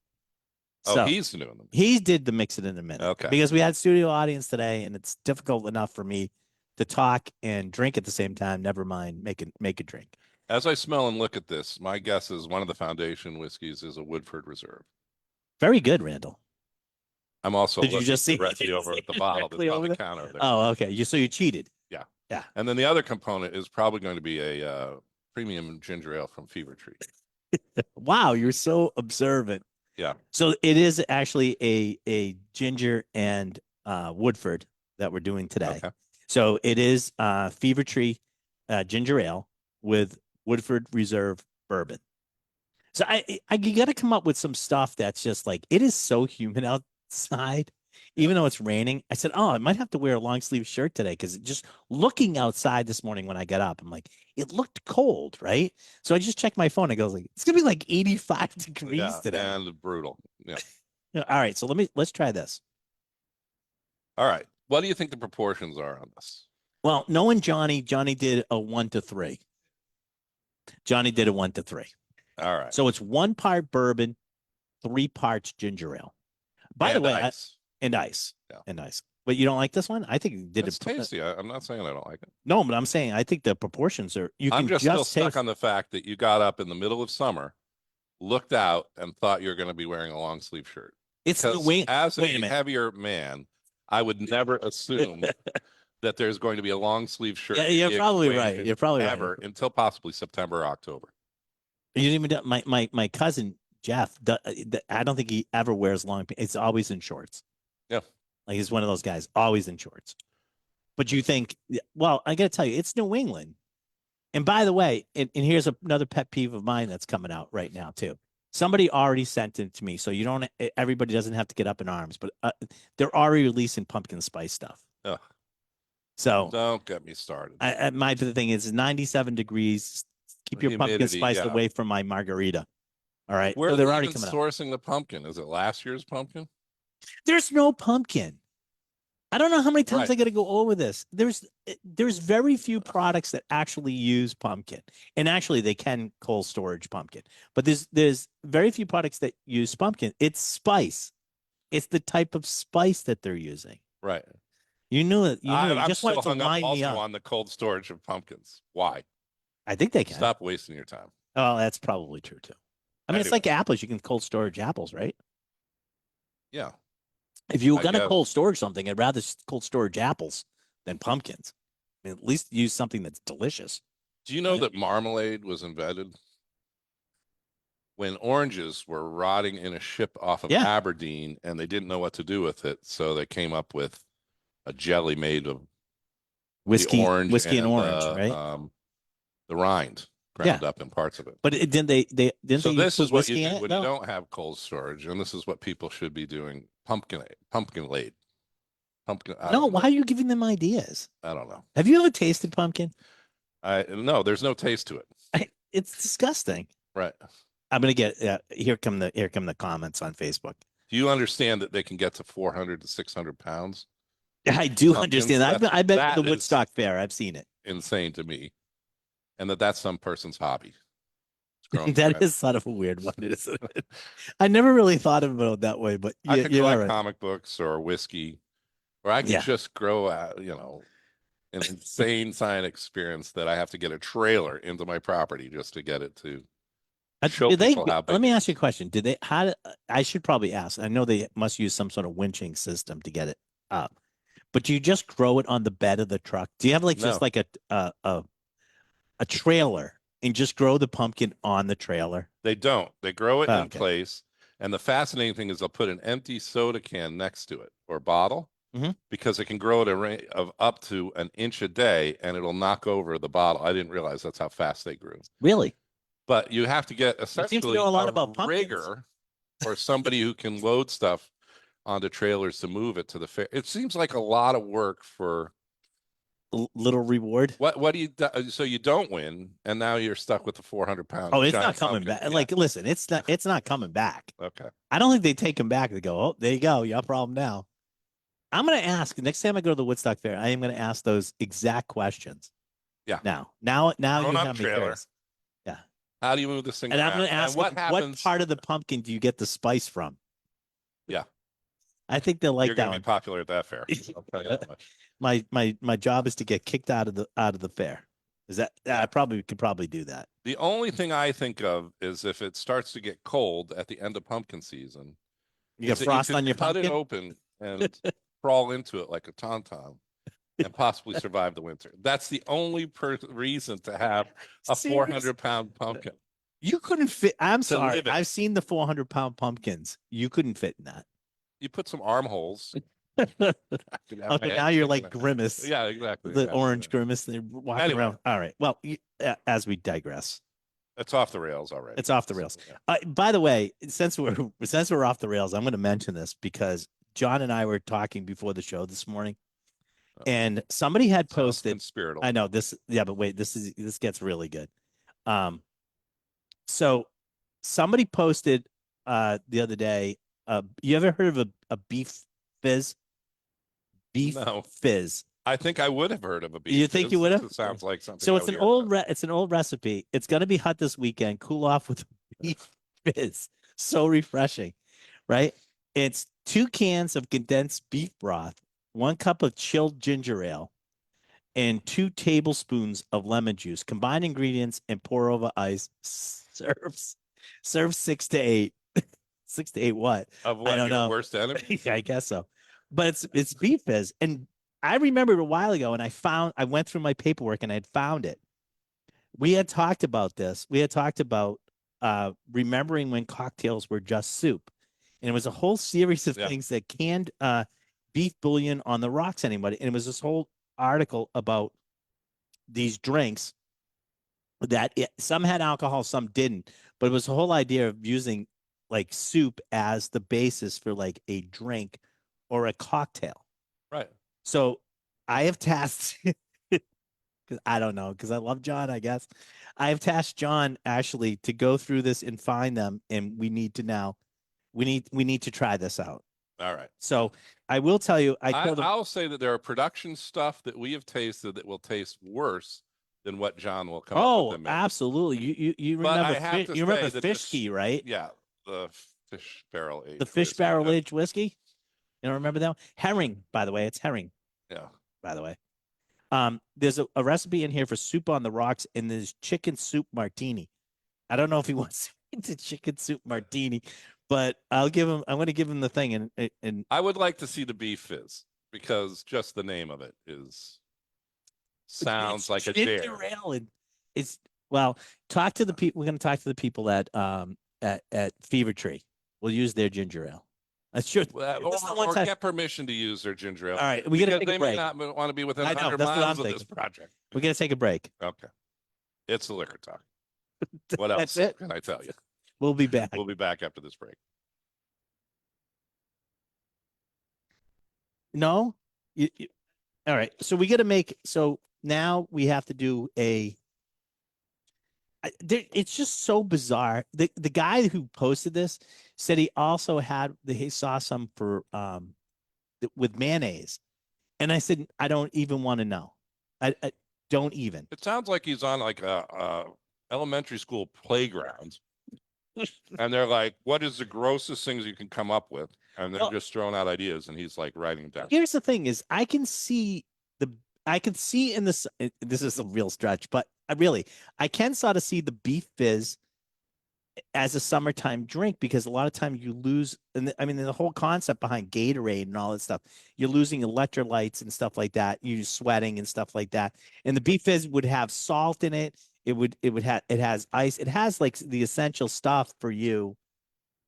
Oh, So he's doing them. he did the mix it in a minute. Okay. Because we had studio audience today, and it's difficult enough for me to talk and drink at the same time. Never mind make a drink. As I smell and look at this, my guess is one of the foundation whiskeys is a Woodford Reserve. Very good, Randall. I'm also Did you looking just see- directly over at the bottle directly that's on over the there? counter there. Oh, okay. You cheated. And then the other component is probably going to be a premium ginger ale from Fever Tree. Wow, you're so observant. Yeah. So it is actually a ginger and Woodford that we're doing today. Okay. So it is Fever Tree ginger ale with Woodford Reserve bourbon. So I you got to come up with some stuff that's just like, it is so humid outside, even though it's raining. I said, oh, I might have to wear a long sleeve shirt today because just looking outside this morning when I got up, I'm like, it looked cold, right? So I just checked my phone. I go like, it's gonna be like 85 degrees Yeah, today. and brutal. Yeah. Yeah, all right, so let's try this. All right. What do you think the proportions are on this? Well, knowing Johnny did a 1-3. Johnny did a 1-3. All right. So it's 1 part bourbon, 3 parts ginger ale. By the And way, ice. and ice. Yeah. And ice. But you don't like this one? I think you did It's it. tasty. I'm not saying I don't like it. No, but I'm saying I think the proportions are. You I'm can just still stuck taste. on the fact that you got up in the middle of summer, looked out, and thought you were going to be wearing a long sleeve shirt. It's the Because wing. as wait a a minute. heavier man, I would never assume that there's going to be a long sleeve shirt. Yeah, you're gig probably waiting right. You're probably ever right. until possibly September or October. You didn't even my cousin Jeff. I don't think he ever wears long. It's always in shorts. Yeah. Like he's one of those guys, always in shorts. But you think, well, I got to tell you, it's New England. And by the way, and here's another pet peeve of mine that's coming out right now too. Somebody already sent it to me, so you don't. Everybody doesn't have to get up in arms, but they're already releasing pumpkin spice stuff. Ugh. So Don't get me started. my thing is 97 degrees. Keep your pumpkin Humidity, spice yeah. away from my margarita. All right, Where so are they're they already even coming out. sourcing the pumpkin? Is it last year's pumpkin? There's no pumpkin. I don't know how many times Right. I got to go over this. There's very few products that actually use pumpkin, and actually they can cold storage pumpkin. But there's very few products that use pumpkin. It's spice. It's the type of spice that they're using. Right. You knew it. You knew it. You I'm just still wanted to hung up wind me also up. on the cold storage of pumpkins. Why? I think they can. Stop wasting your time. Oh, that's probably true too. I mean, it's Anyway. like apples. You can cold storage apples, right? Yeah. If you were I gonna guess. cold storage something, I'd rather cold storage apples than pumpkins. I mean, at least use something that's delicious. Do you know Right. that marmalade was invented when oranges were rotting in a ship off of Yeah. Aberdeen and they didn't know what to do with it? So they came up with a jelly made of Whiskey, the orange whiskey and orange, the, right? The rind ground up in parts of it. But didn't they didn't So they this put is what you whiskey do in it, when you though? don't have cold storage, and this is what people should be doing. Pumpkin laid. Pumpkin. I No, don't know. why are you giving them ideas? I don't know. Have you ever tasted pumpkin? No, there's no taste to it. It's disgusting. Right. I'm gonna get here come the comments on Facebook. Do you understand that they can get to 400 to 600 pounds? I do Pumpkins, understand. I've been that to the is- Woodstock Fair. I've seen it. Insane to me. And that's some person's hobby. It's growing That bread. is sort of a weird one, isn't it? I never really thought of it that way, but I could you're collect right. comic books or whiskey, or I could Yeah. just grow out, an insane science experience that I have to get a trailer into my property just to get it to. show Did they, people how big let me it ask you a question. Did they, I should probably ask. I know they must use some sort of winching system to get it up, but do you just grow it on the bed of the truck? Do you have like just No. like a trailer and just grow the pumpkin on the trailer? They don't. They grow it Oh, in okay. place. And the fascinating thing is they'll put an empty soda can next to it or bottle Mhm. because it can grow at a rate of up to an inch a day and it'll knock over the bottle. I didn't realize that's how fast they grew. Really? But you have to get seem to essentially know a lot a about pumpkins. rigger or somebody who can load stuff onto trailers to move it to the fair. It seems like a lot of work for Little reward. what do you so you don't win and now you're stuck with the 400-pound. Oh, it's giant not coming pumpkin. back. Yeah. Like, listen, it's not coming back. Okay. I don't think they take him back. They go, oh, there you go. You have a problem now. I'm going to ask next time I go to the Woodstock Fair, I am going to ask those exact questions. Yeah. Now Grown you up have me trailer. curious. Yeah. How do you move this thing And I'm around? going to ask what what happens? part of the pumpkin do you get the spice from? Yeah. I think they'll like You're that going to one. be popular at that fair. I'll tell you that much. My job is to get kicked out of the fair. Is that I probably could do that. The only thing I think of is if it starts to get cold at the end of pumpkin season, You got is that frost could on your cut pumpkin. it open and crawl into it like a tauntaun and possibly survive the winter. That's the only reason to have a Seriously? 400-pound pumpkin. You couldn't fit. I'm sorry. live it. I've seen the 400-pound pumpkins. You couldn't fit in that. You put some armholes. Okay, now you're like Grimace. Yeah, exactly. The yeah, orange yeah. Grimace. They're walking Anyway. around. All right. Well, as we digress, It's off the rails already. it's off the rails. Yeah. By the way, since we're off the rails, I'm going to mention this because John and I were talking before the show this morning, and somebody had Sounds posted. conspiratorial. I know this. Yeah, but wait, this gets really good. So somebody posted the other day. You ever heard of a beef fizz? Beef No. fizz. I think I would have heard of a beef. You think you fizz. would have? It sounds like something. So I it's would an hear old about. it's an old recipe. It's gonna be hot this weekend. Cool off with beef fizz. So refreshing, right? It's 2 cans of condensed beef broth, 1 cup of chilled ginger ale, and 2 tablespoons of lemon juice. Combine ingredients and pour over ice. Serve 6 to 8. 6 to 8 what? Of what? I don't Your know. Worst enemy? Yeah, I guess so. But it's beef fizz. And I remembered a while ago and I went through my paperwork and I'd found it. We had talked about this. We had talked about remembering when cocktails were just soup. And it was a whole series of Yeah. things that canned beef bouillon on the rocks anybody. And it was this whole article about these drinks that some had alcohol, some didn't. But it was the whole idea of using like soup as the basis for like a drink or a cocktail. Right. So I have tasked, because I don't know, because I love John, I guess. I have tasked John actually to go through this and find them, and we need to try this out. All right. So I will tell you, I'll say that there are production stuff that we have tasted that will taste worse than what John will come up oh, with. absolutely. You But remember I have to you remember say that this- Fishkey, right? Yeah, the fish barrel aged. The fish whiskey. barrel aged whiskey. You don't remember that one? Herring, by the way, it's herring. Yeah. By the way, there's a recipe in here for soup on the rocks, and there's chicken soup martini. I don't know if he wants the chicken soup martini, but I'm going to give him the thing, and I would like to see the beef fizz because just the name of it sounds like a dare. ginger ale, and it's talk to the people. We're going to talk to the people at Fever Tree. We'll use their ginger ale. That's sure. Or get permission to use their ginger ale. All right, we got to Because take they a may break. not want to be within I know, 100 that's what I'm miles of this thinking. project. We're going to take a break. Okay. It's the liquor talk. What That's else it. can I tell you? We'll be back. We'll be back after this break. No, all right. So we got to make. So now we have to do a. It's just so bizarre. The guy who posted this said he also he saw some for with mayonnaise, and I said I don't even want to know. I don't even. It sounds like he's on like a elementary school playground. And they're like, what is the grossest things you can come up with? And they're Well- just throwing out ideas and he's like writing them down. Here's the thing: is I can see in this. This is a real stretch, but I can sort of see the beef fizz as a summertime drink because a lot of times you lose. And I mean, the whole concept behind Gatorade and all that stuff, you're losing electrolytes and stuff like that. You're sweating and stuff like that. And the beef fizz would have salt in it. it has ice. It has like the essential stuff for you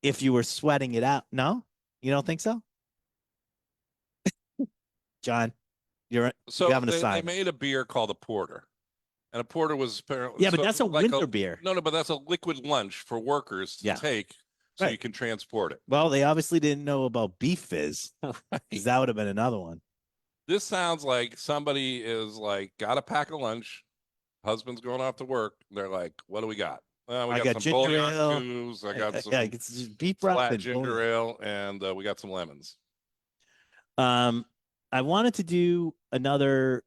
if you were sweating it out. No, you don't think so, John? You're So having a they sign. made a beer called a porter. And a porter was apparently Yeah, but that's a winter beer. No, but that's a liquid lunch for workers to Yeah. take so you Right. can transport it. Well, they obviously didn't know about beef fizz, Right. because that would have been another one. This sounds like somebody is like got a pack of lunch. Husband's going off to work. They're like, "What do we got? Well, we I got got some ginger bouillon ale. cubes. I got some Yeah, it's just beef broth flat and ginger bouillon. ale, and we got some lemons." I wanted to do another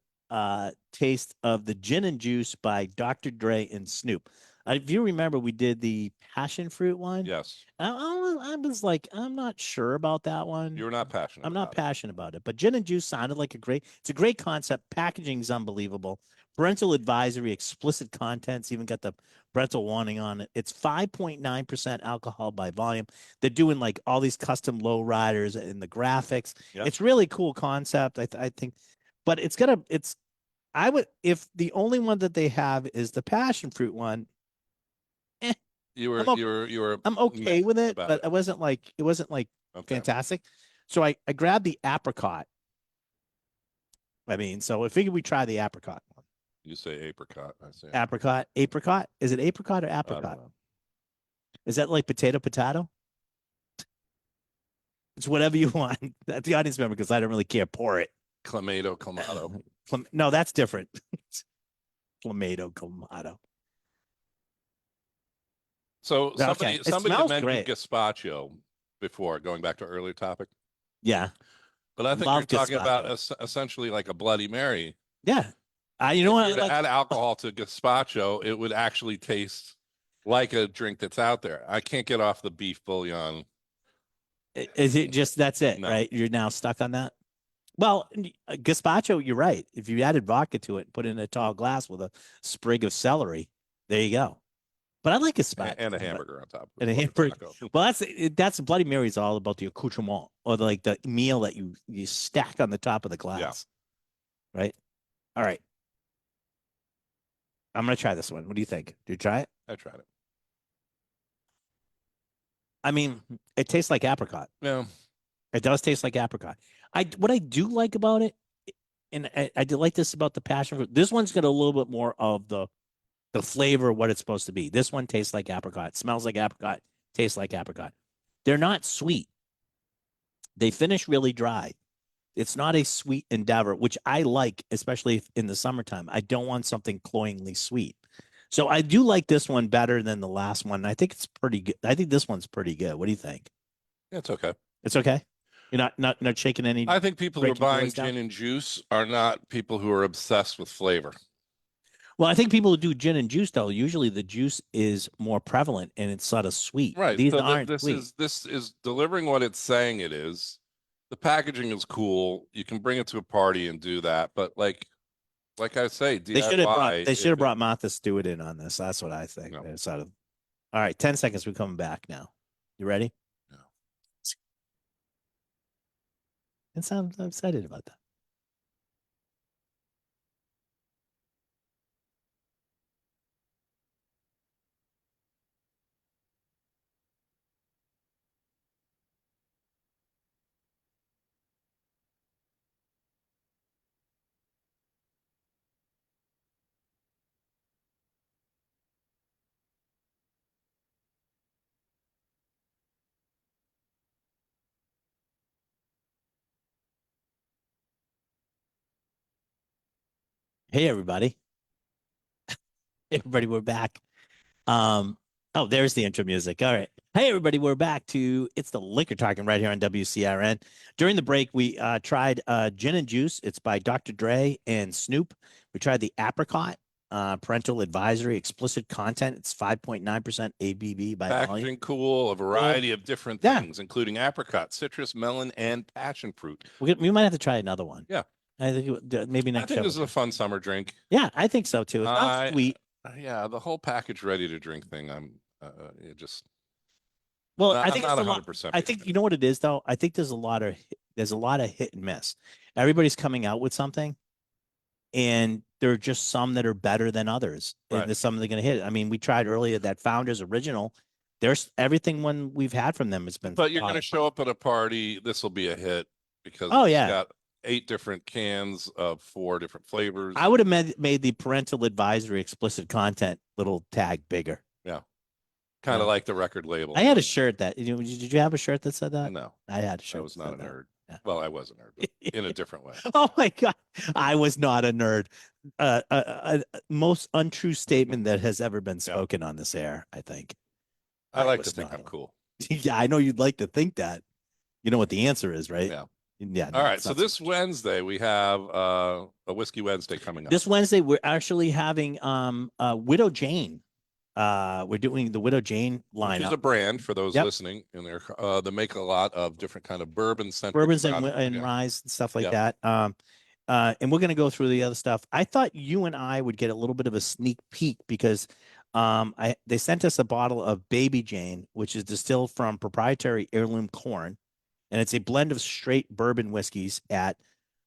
taste of the gin and juice by Dr. Dre and Snoop. If you remember, we did the passion fruit one. Yes, I was like, I'm not sure about that one. you're not passionate. I'm not about it. passionate about it, but gin and juice sounded like it's a great concept. Packaging is unbelievable. Parental advisory, explicit contents, even got the parental warning on it. It's 5.9% alcohol by volume. They're doing like all these custom low riders in the graphics. Yeah. It's really cool concept. I think, but if the only one that they have is the passion fruit one, You were I'm okay- you were I'm okay with it, about but it. it wasn't like okay. fantastic. So I grabbed the apricot. I mean, so I figured we try the apricot one. You say apricot. I say Apricot. Is it apricot or I don't apricot? know. Is that like potato? It's whatever you want. That's the audience member, because I don't really care. Pour it. Clamato. No, that's different. Clamato. So Okay, somebody it somebody smells mentioned great. gazpacho before, going back to our earlier topic. Yeah. But I think Love you're talking about gazpacho. essentially like a Bloody Mary. Yeah. You know If what? you were to Like, add alcohol to gazpacho, it would actually taste like a drink that's out there. I can't get off the beef bouillon. is it just that's it, No. right? You're now stuck on that. Well, gazpacho, you're right. If you added vodka to it and put it in a tall glass with a sprig of celery, there you go. But I like gazpacho. And a hamburger on top of And a it, like hamburger. taco. Well, that's Bloody Mary is all about the accoutrement, or like the meal that you stack on the top of the glass. Right? All right. I'm gonna try this one. What do you think? Do you try it? I tried it. I mean, it tastes like apricot. Yeah. It does taste like apricot. What I do like about it, and I do like this about the passion fruit. This one's got a little bit more of the flavor of what it's supposed to be. This one tastes like apricot, smells like apricot, tastes like apricot. They're not sweet. They finish really dry. It's not a sweet endeavor, which I like, especially in the summertime. I don't want something cloyingly sweet. So I do like this one better than the last one. I think it's pretty good. I think this one's pretty good. What do you think? It's okay. It's okay. You're not shaking any. I think people who are breaking your buying voice down? gin and juice are not people who are obsessed with flavor. Well, I think people who do gin and juice, though, usually the juice is more prevalent and it's sort of sweet. Right. These So aren't this sweet. this is delivering what it's saying it is. The packaging is cool. You can bring it to a party and do that. But like I say, They should have brought DIY, if Martha Stewart in on this. That's what I think. No. It's sort of all right. 10 seconds. We're coming back now. You ready? No. I'm excited about that. Hey, everybody. Everybody, we're back. Oh, there's the intro music. All right. Hey, everybody, we're back to It's the Liquor Talking right here on WCRN. During the break, we tried gin and juice. It's by Dr. Dre and Snoop. We tried the apricot, parental advisory, explicit content. It's 5.9% ABV by volume. packaging cool, a variety of different yeah. things, including apricot, citrus, melon, and passion fruit. We might have to try another one. Yeah. I think maybe I next think show. this is a fun summer drink. Yeah, I think so too. It's not sweet. Yeah, the whole package ready to drink thing. I'm just. Well, I I think not it's a lot. 100%. I think you know what it is though. I think there's a lot of hit and miss. Everybody's coming out with something, and there are just some that are better than others. Right. And there's some that are going to hit. I mean, we tried earlier that Founders Original. There's everything one we've had from them has been. But you're going to top. show up at a party. This will be a hit because Oh, it's yeah. got 8 different cans of 4 different flavors. I would have made the parental advisory explicit content little tag bigger. Kind of yeah. like the record label. I had a shirt that did you have a shirt that said that? No, I had a shirt. I was that not a said that. nerd. Yeah. Well, I was a nerd, but in a different way. Oh my God. I was not a nerd. Most untrue statement that has ever been spoken on this air, I think. I like to was think not I'm a- cool. Yeah, I know you'd like to think that. You know what the answer is, right? Yeah. Yeah. All no, right. it's So not this much. Wednesday we have a Whiskey Wednesday coming up. This Wednesday, we're actually having Widow Jane. We're doing the Widow Jane Which is lineup. a brand for those Yep. listening, and they make a lot of different kind of bourbon Bourbons and rye and stuff like that. And we're going to go through the other stuff. I thought you and I would get a little bit of a sneak peek because they sent us a bottle of Baby Jane, which is distilled from proprietary heirloom corn, and it's a blend of straight bourbon whiskeys at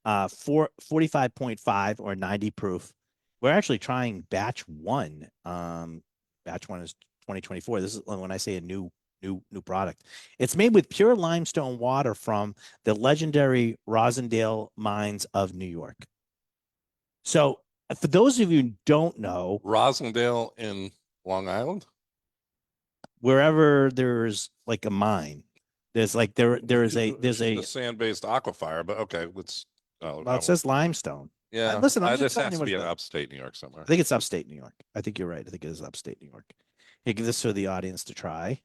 45.5 or 90 proof. We're actually trying batch 1. Batch 1 is 2024. This is when I say a new product. It's made with pure limestone water from the legendary Rosendale mines of New York. So, for those of you who don't know, Rosendale in Long Island. wherever there's like a mine, there's like there's a sand-based aquifer, but okay, let's. well, it says limestone. Yeah, listen, I'm just this telling has you to what be it in is. upstate New York somewhere. I think it's upstate New York. I think you're right. I think it is upstate New York. Hey, give this to the audience to try.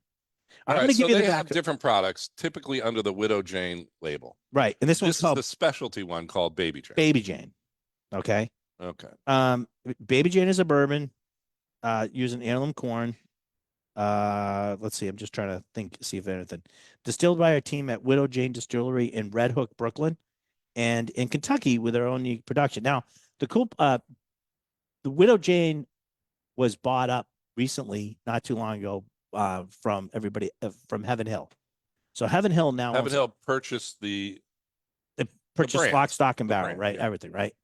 All I'm right, going to so give you they the have back. different products, typically under the Widow Jane label. Right, and this one's This is called the specialty one called Baby Jane. Baby Jane. Okay. Okay. Baby Jane is a bourbon, using heirloom corn. Let's see. I'm just trying to see if anything. Distilled by our team at Widow Jane Distillery in Red Hook, Brooklyn, and in Kentucky with their own unique production. Now, the Widow Jane was bought up recently, not too long ago, from everybody from Heaven Hill. So Heaven Hill now Heaven Hill purchased the purchased brand. lock, stock, and The barrel, brand, right? yeah. Everything, right?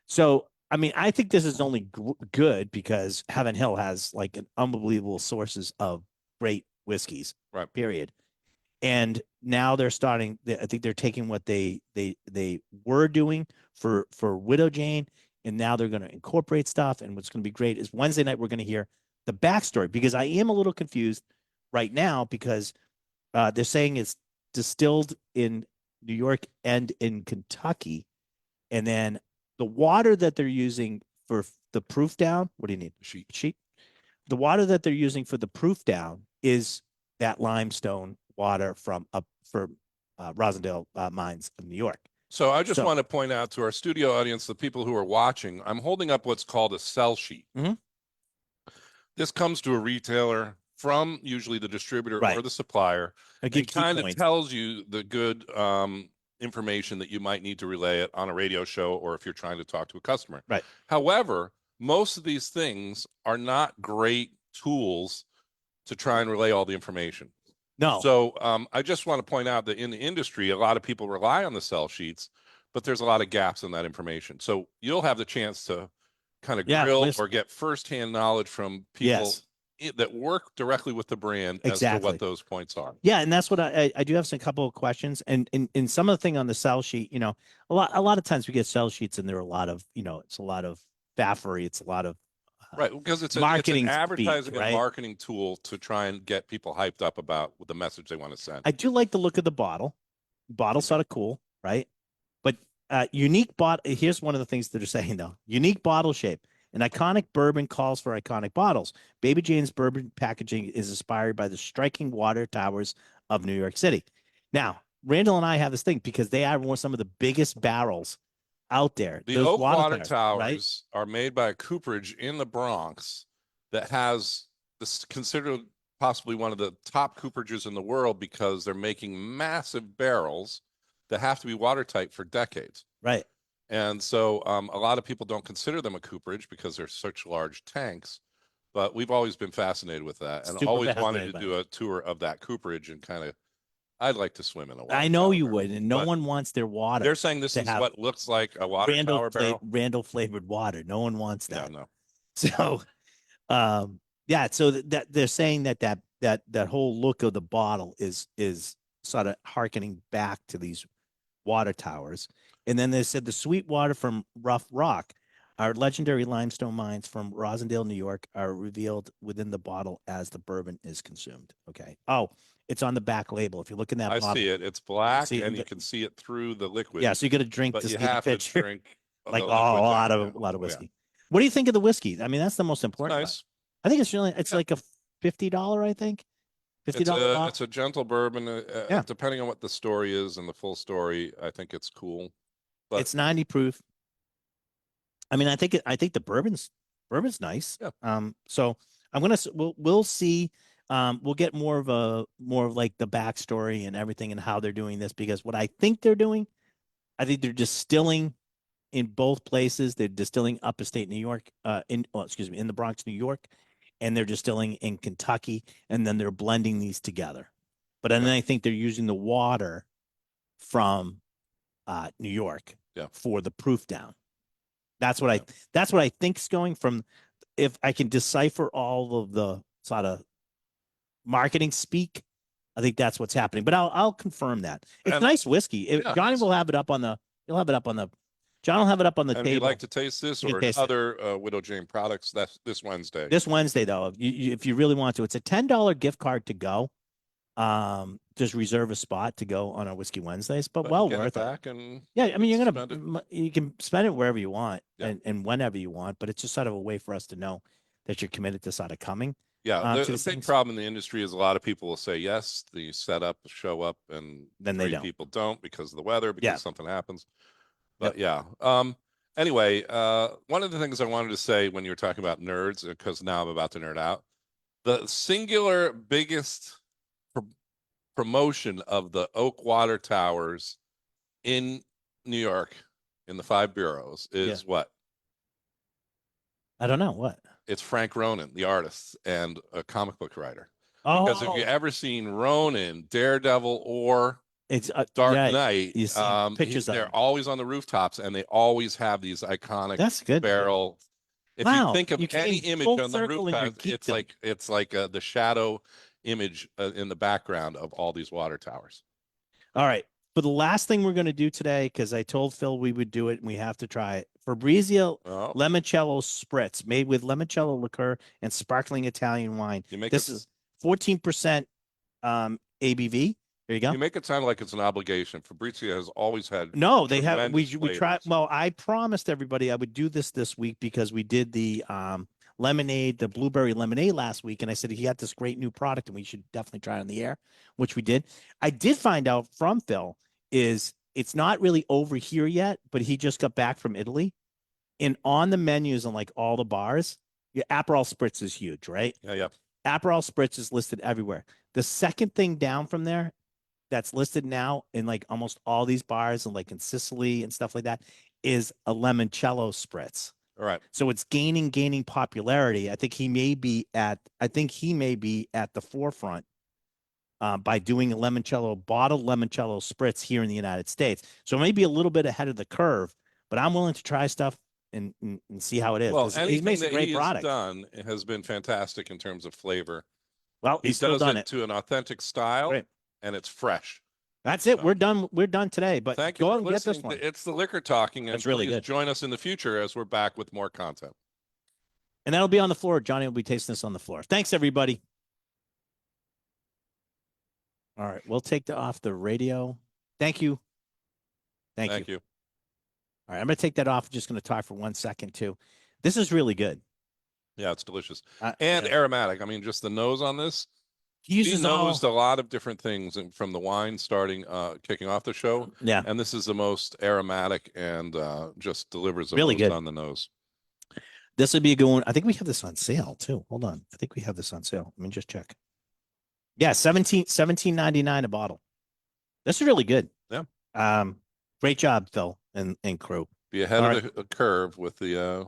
So, I mean, I think this is only good because Heaven Hill has like an unbelievable sources of great whiskeys, Right. period. And now they're starting. I think they're taking what they were doing for Widow Jane, and now they're going to incorporate stuff. And what's going to be great is Wednesday night we're going to hear the backstory because I am a little confused right now because they're saying it's distilled in New York and in Kentucky, and then the water that they're using for the proof down. What do you need? Sheet. The water that they're using for the proof down is that limestone water from Rosendale mines of New York. So I just want to point out to our studio audience, the people who are watching, I'm holding up what's called a sell sheet. Mhm. This comes to a retailer from usually the distributor Right. or the supplier. It It kind of tells you the good information that you might need to relay it on a radio show or if you're trying to talk to a customer. Right. However, most of these things are not great tools to try and relay all the information. No. So I just want to point out that in the industry, a lot of people rely on the sell sheets, but there's a lot of gaps in that information. So you'll have the chance to kind of grill or get firsthand knowledge from people that work directly with the brand as to what those points are. Yeah, and that's what I do have some couple of questions, and in some of the thing on the sell sheet, you know, a lot of times we get sell sheets, and there are a lot of, you know, it's a lot of faffery, it's a lot of right, because it's marketing an advertising speak, right? and marketing tool to try and get people hyped up about the message they want to send. I do like the look of the bottle. Bottle's sort of cool, right? But unique bottle. Here's one of the things that are saying though: unique bottle shape. An iconic bourbon calls for iconic bottles. Baby Jane's bourbon packaging is inspired by the striking water towers of New York City. Now, Randall and I have this thing because they are some of the biggest barrels out there. The Oak Water Towers are made by a cooperage in the Bronx that has this considered possibly one of the top cooperages in the world because they're making massive barrels that have to be watertight for decades. Right. And so a lot of people don't consider them a cooperage because they're such large tanks, but we've always been fascinated with that and always wanted to do a tour of that cooperage and kind of I'd like to swim in a water I know you tower, would, and no but one wants their water. They're saying this to is have what looks like a water tower barrel. Randall flavored water. No one wants Yeah, that. no. So, yeah. So that they're saying that whole look of the bottle is sort of harkening back to these water towers. And then they said the sweet water from Rough Rock, our legendary limestone mines from Rosendale, New York, are revealed within the bottle as the bourbon is consumed. Okay. Oh, it's on the back label. If you look in that I bottle, see it. It's black see it in and you the- can see it through the liquid. yeah. So you got to drink but to you see the have to picture. drink Like the a liquid lot down. of Yeah. a lot of Oh, yeah. whiskey. What do you think of the whiskey? I mean, that's the most It's important. part. nice. I think it's really it's Yeah. like a $50, I think. $50 It's a gentle bourbon. Yeah. Depending on what the story is and the full story, I think it's cool. But It's 90 proof. I mean, I think the bourbon's nice. Yeah. So I'm gonna we'll see. We'll get more of like the backstory and everything and how they're doing this, because what I think they're doing, I think they're distilling in both places. They're distilling upstate New York, in the Bronx, New York, and they're distilling in Kentucky, and then they're blending these together. But then I think they're using the water from New York for the proof down. That's what I think is going from. If I can decipher all of the sort of marketing speak, I think that's what's happening. But I'll confirm that. It's nice whiskey. Johnny will have it up on the. He'll have it up on the. John will have it up on the and table. if you'd like to taste this You can or taste it. other Widow Jane products, that's this Wednesday. This Wednesday, though, if you really want to, it's a $10 gift card to go. Just reserve a spot to go on our Whiskey Wednesdays, but well get worth it. back and Yeah, I mean, you're spend gonna you can spend it wherever you want and whenever you want, but it's just sort of a way for us to know that you're committed to sort of coming. Yeah, to the these big things. problem in the industry is a lot of people will say yes, the setup, show up, and Then they three don't. people don't because of the weather, because Yeah. something happens. But anyway, one of the things I wanted to say when you were talking about nerds, because now I'm about to nerd out, the singular biggest promotion of the Oak Water Towers in New York in the 5 boroughs is what? I don't know what. It's Frank Ronin, the artist and a comic book writer. Oh, Because if you ever seen Ronin, Daredevil, or it's Dark Knight, you see pictures of they're them. always on the rooftops, and they always have these iconic That's good. barrel. If Wow, you think of you any came image full on the circle in your rooftop, geekdom. it's like the shadow image in the background of all these water towers. All right. For the last thing we're going to do today, because I told Phil we would do it and we have to try it. Fabrizio Limoncello Spritz, made with limoncello liqueur and sparkling Italian wine. This is 14% ABV. There you go. You make it sound like it's an obligation. Fabrizio has always had. No, they have. We tremendous tried. flavors. Well, I promised everybody I would do this week because we did the lemonade, the blueberry lemonade last week, and I said he had this great new product and we should definitely try it on the air, which we did. I did find out from Phil is it's not really over here yet, but he just got back from Italy, and on the menus and like all the bars, your Aperol Spritz is huge, right? Yeah. Aperol Spritz is listed everywhere. The second thing down from there that's listed now in like almost all these bars and like in Sicily and stuff like that is a limoncello spritz. All right. So it's gaining popularity. I think he may be at the forefront by doing a bottled limoncello spritz here in the United States. So maybe a little bit ahead of the curve, but I'm willing to try stuff and see how it is. Well, He anything makes a that great he product. has done has been fantastic in terms of flavor. Well, He he's still does done it it. to an authentic style, Right. and it's fresh. That's it. So- We're done. We're done today. But Thank you go for out and get this listening. one. It's the liquor talking, and That's really please good. join us in the future as we're back with more content. And that'll be on the floor. Johnny will be tasting this on the floor. Thanks, everybody. All right. We'll take off the radio. Thank you. Thank you. All right. I'm going to take that off. I'm just going to talk for 1 second, too. This is really good. Yeah, it's delicious. And aromatic. I mean, just the nose on this. He uses knows a lot of different things from the wine kicking off the show. Yeah. And this is the most aromatic and just delivers the Really most good on the nose. This would be a good one. I think we have this on sale, too. Hold on. I think we have this on sale. Let me just check. Yeah, $17.99 a bottle. This is really good. Yeah. Great job, Phil and crew. Be ahead of the curve with the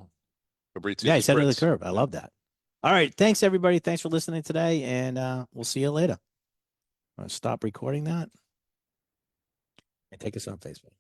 Fabrizio. Yeah, he's ahead of the Spritz. curve. I love that. All right. Thanks, everybody. Thanks for listening today, and we'll see you later. Stop recording that. And take us on Facebook.